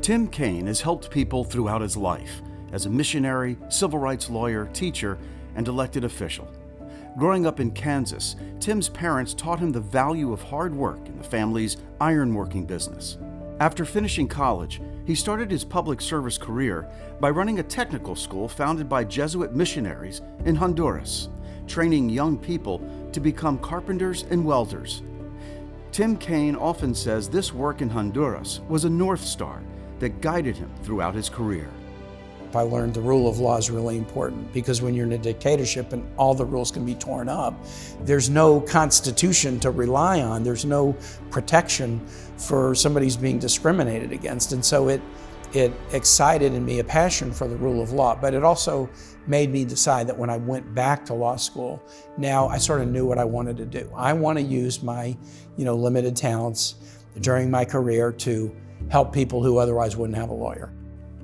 Tim Kaine has helped people throughout his life as a missionary, civil rights lawyer, teacher, and elected official. Growing up in Kansas, Tim's parents taught him the value of hard work in the family's ironworking business. After finishing college, he started his public service career by running a technical school founded by Jesuit missionaries in Honduras, training young people to become carpenters and welders. Tim Kaine often says this work in Honduras was a North Star that guided him throughout his career. I learned the rule of law is really important, because when you're in a dictatorship and all the rules can be torn up, there's no constitution to rely on. There's no protection for somebody who's being discriminated against. And so it excited in me a passion for the rule of law, but it also made me decide that when I went back to law school, now I sort of knew what I wanted to do. I want to use my limited talents during my career to help people who otherwise wouldn't have a lawyer.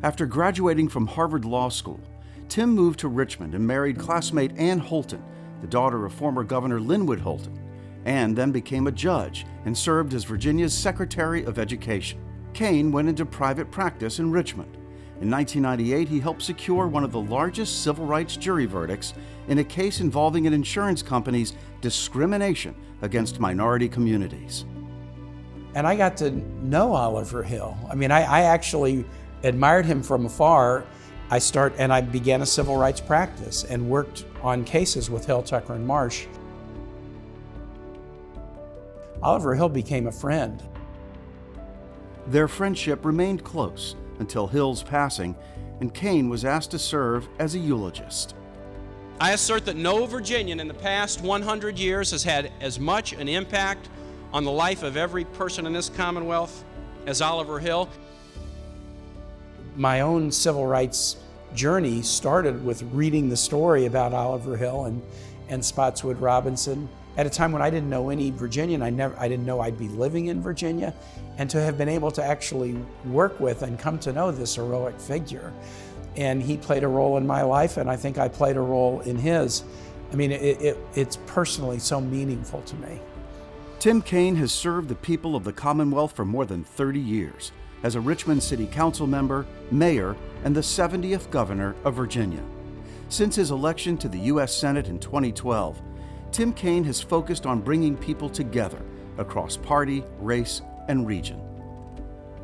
After graduating from Harvard Law School, Tim moved to Richmond and married classmate Ann Holton, the daughter of former Governor Linwood Holton, and then became a judge and served as Virginia's Secretary of Education. Kaine went into private practice in Richmond. In 1998, he helped secure one of the largest civil rights jury verdicts in a case involving an insurance company's discrimination against minority communities. And I got to know Oliver Hill. I actually admired him from afar. I began a civil rights practice and worked on cases with Hill, Tucker, and Marsh. Oliver Hill became a friend. Their friendship remained close until Hill's passing, and Kaine was asked to serve as a eulogist. I assert that no Virginian in the past 100 years has had as much an impact on the life of every person in this Commonwealth as Oliver Hill. My own civil rights journey started with reading the story about Oliver Hill and Spotswood Robinson at a time when I didn't know any Virginian. I didn't know I'd be living in Virginia, and to have been able to actually work with and come to know this heroic figure. And he played a role in my life, and I think I played a role in his. It's personally so meaningful to me. Tim Kaine has served the people of the Commonwealth for more than 30 years as a Richmond City Council member, mayor, and the 70th governor of Virginia. Since his election to the U.S. Senate in 2012, Tim Kaine has focused on bringing people together across party, race, and region.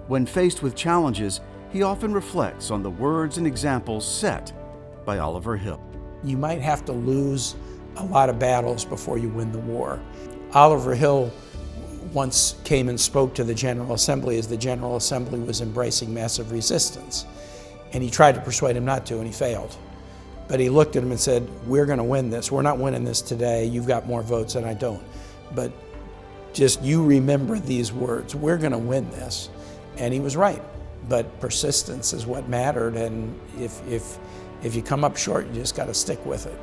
When faced with challenges, he often reflects on the words and examples set by Oliver Hill. You might have to lose a lot of battles before you win the war. Oliver Hill once came and spoke to the General Assembly as the General Assembly was embracing massive resistance. And he tried to persuade him not to, and he failed. But he looked at him and said, "We're going to win this. We're not winning this today. You've got more votes than I don't. But just you remember these words. We're going to win this." And he was right. But persistence is what mattered, and if you come up short, you just got to stick with it.